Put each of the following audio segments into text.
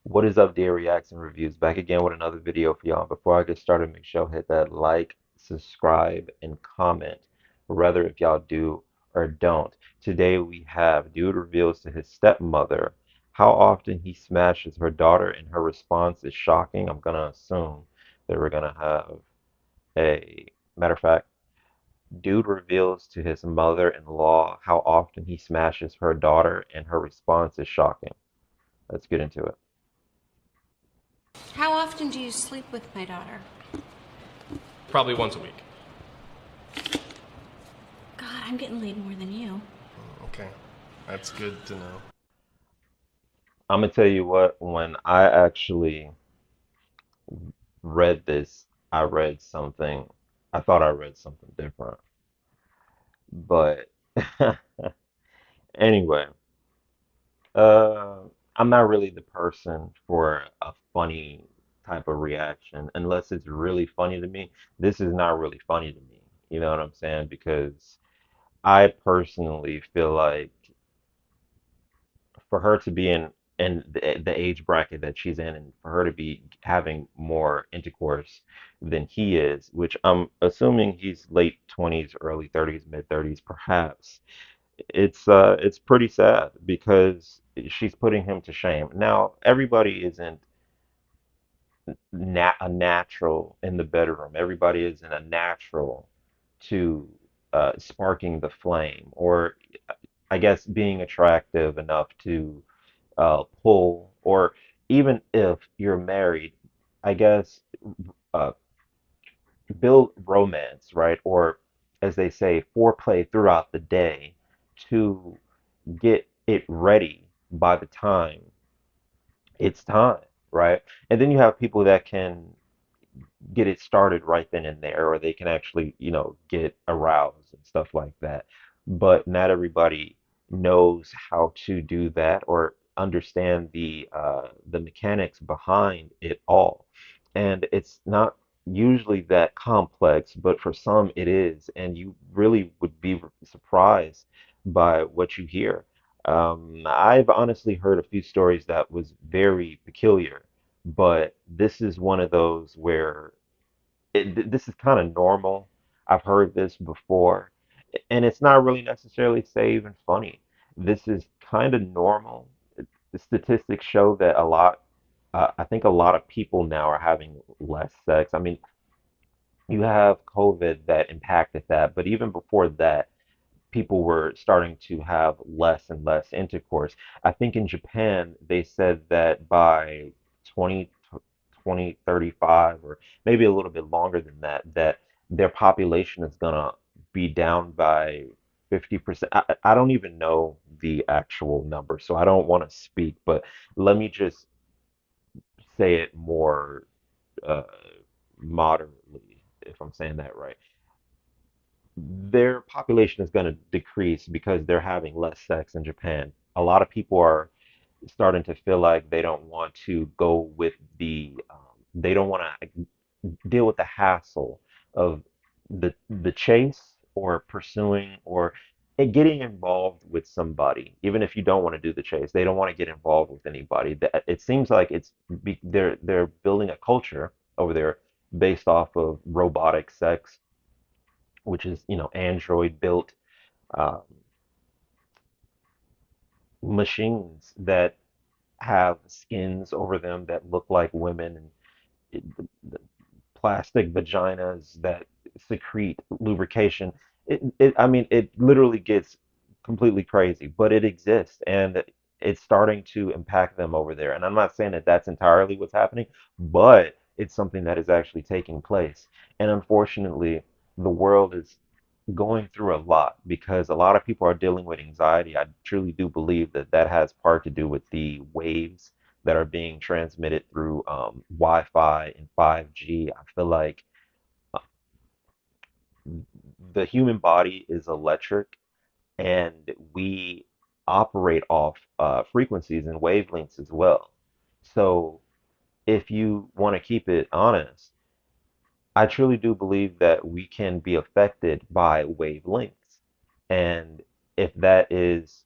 What is up, dear Reacts and Reviews? Back again with another video for y'all. Before I get started, make sure y'all hit that like, subscribe, and comment, whether if y'all do or don't. Today we have dude reveals to his stepmother how often he smashes her daughter, and her response is shocking. I'm gonna assume that we're gonna have a matter of fact, dude reveals to his mother-in-law how often he smashes her daughter, and her response is shocking. Let's get into it. How often do you sleep with my daughter? Probably once a week. God, I'm getting laid more than you. Okay, that's good to know. I'm gonna tell you what, when I actually read this, I read something, I thought I read something different. But anyway, uh, I'm not really the person for a funny type of reaction unless it's really funny to me. This is not really funny to me. You know what I'm saying? Because I personally feel like for her to be in the age bracket that she's in, and for her to be having more intercourse than he is, which I'm assuming he's late 20s, early 30s, mid 30s, perhaps. It's pretty sad because she's putting him to shame. Now, everybody isn't a natural in the bedroom. Everybody isn't a natural to sparking the flame, or I guess being attractive enough to pull, or even if you're married, I guess uh, build romance, right? Or as they say, foreplay throughout the day to get it ready by the time it's time, right? And then you have people that can get it started right then and there, or they can actually, get aroused and stuff like that. But not everybody knows how to do that or understand the mechanics behind it all. And it's not usually that complex, but for some it is, and you really would be surprised by what you hear. I've honestly heard a few stories that was very peculiar, but this is one of those where this is kind of normal. I've heard this before, and it's not really necessarily say even funny. This is kind of normal. The statistics show that I think a lot of people now are having less sex. I mean, you have COVID that impacted that, but even before that, people were starting to have less and less intercourse. I think in Japan, they said that by 20, 2035, or maybe a little bit longer than that, that their population is gonna be down by 50%. I don't even know the actual number, so I don't want to speak, but let me just say it more uh, moderately, if I'm saying that right. Their population is going to decrease because they're having less sex in Japan. A lot of people are starting to feel like they don't want to go with they don't want to deal with the hassle of the chase or pursuing or getting involved with somebody. Even if you don't want to do the chase, they don't want to get involved with anybody. It seems like they're building a culture over there based off of robotic sex, which is, Android built um, machines that have skins over them that look like women, and the plastic vaginas that secrete lubrication. I mean, it literally gets completely crazy, but it exists, and it's starting to impact them over there. And I'm not saying that that's entirely what's happening, but it's something that is actually taking place. And unfortunately, the world is going through a lot because a lot of people are dealing with anxiety. I truly do believe that that has part to do with the waves that are being transmitted through Wi-Fi and 5G. I feel like uh, the human body is electric, and we operate off frequencies and wavelengths as well. So if you want to keep it honest, I truly do believe that we can be affected by wavelengths. And if that is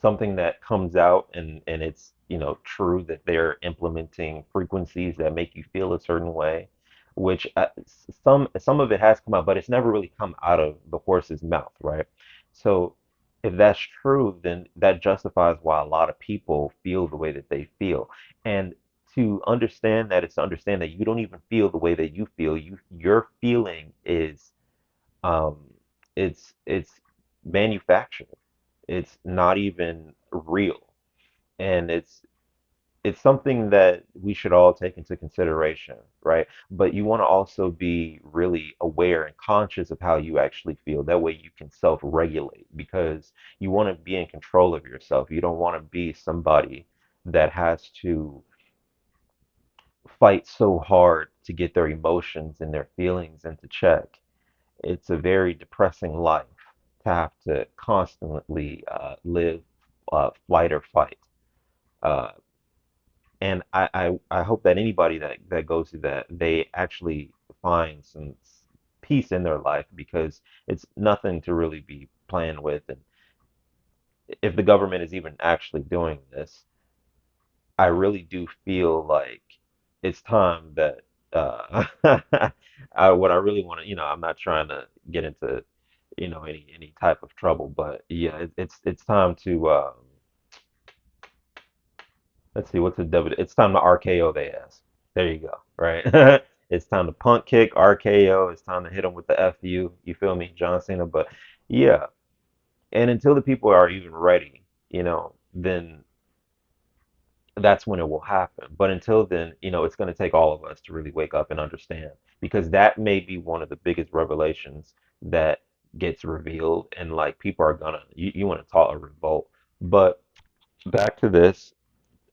something that comes out and it's true that they're implementing frequencies that make you feel a certain way, which some of it has come out, but it's never really come out of the horse's mouth, right? So if that's true, then that justifies why a lot of people feel the way that they feel. And to understand that is to understand that you don't even feel the way that you feel. Your feeling is um, it's manufactured. It's not even real, and it's something that we should all take into consideration, right? But you want to also be really aware and conscious of how you actually feel. That way you can self-regulate because you want to be in control of yourself. You don't want to be somebody that has to fight so hard to get their emotions and their feelings into check. It's a very depressing life to have to constantly live flight or fight. Uh, and I hope that anybody that goes through that, they actually find some peace in their life because it's nothing to really be playing with. And if the government is even actually doing this, I really do feel like it's time that what I really want to, I'm not trying to get into, any type of trouble, but yeah, it's time to let's see what's the W. It's time to RKO their ass. There you go, right? It's time to punt kick, RKO. It's time to hit them with the FU. You feel me, John Cena? But yeah, and until the people are even ready, then that's when it will happen. But until then, it's going to take all of us to really wake up and understand because that may be one of the biggest revelations that gets revealed. And like people are gonna, you want to talk a revolt. But back to this,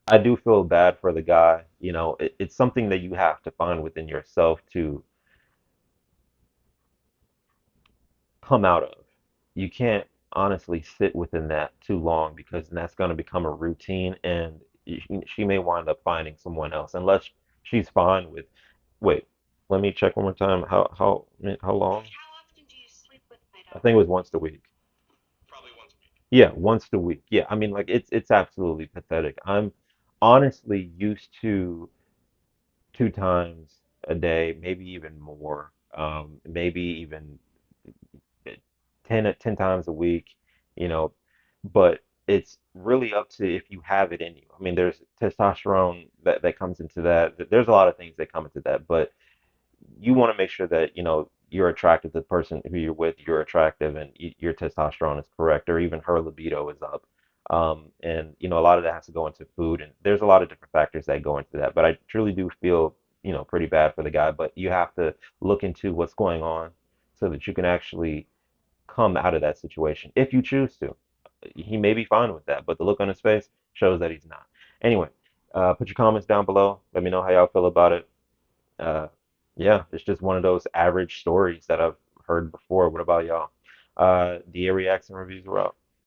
I do feel bad for the guy. It's something that you have to find within yourself to come out of. You can't honestly sit within that too long because that's going to become a routine and she may wind up finding someone else unless she's fine with, wait, let me check one more time. How long? How often do you sleep with my I think it daughter? was once a week. Probably once a week. Yeah, once a week. Yeah, I mean like it's absolutely pathetic. I'm honestly used to 2 times a day, maybe even more, maybe even 10 times a week, you know, but it's really up to if you have it in you. I mean, there's testosterone that comes into that. There's a lot of things that come into that, but you want to make sure that, you're attracted to the person who you're with, you're attractive and your testosterone is correct, or even her libido is up. And, a lot of that has to go into food, and there's a lot of different factors that go into that. But I truly do feel, pretty bad for the guy, but you have to look into what's going on so that you can actually come out of that situation if you choose to. He may be fine with that, but the look on his face shows that he's not. Anyway, put your comments down below. Let me know how y'all feel about it. Uh, yeah, it's just one of those average stories that I've heard before. What about y'all? DA reacts and reviews are out.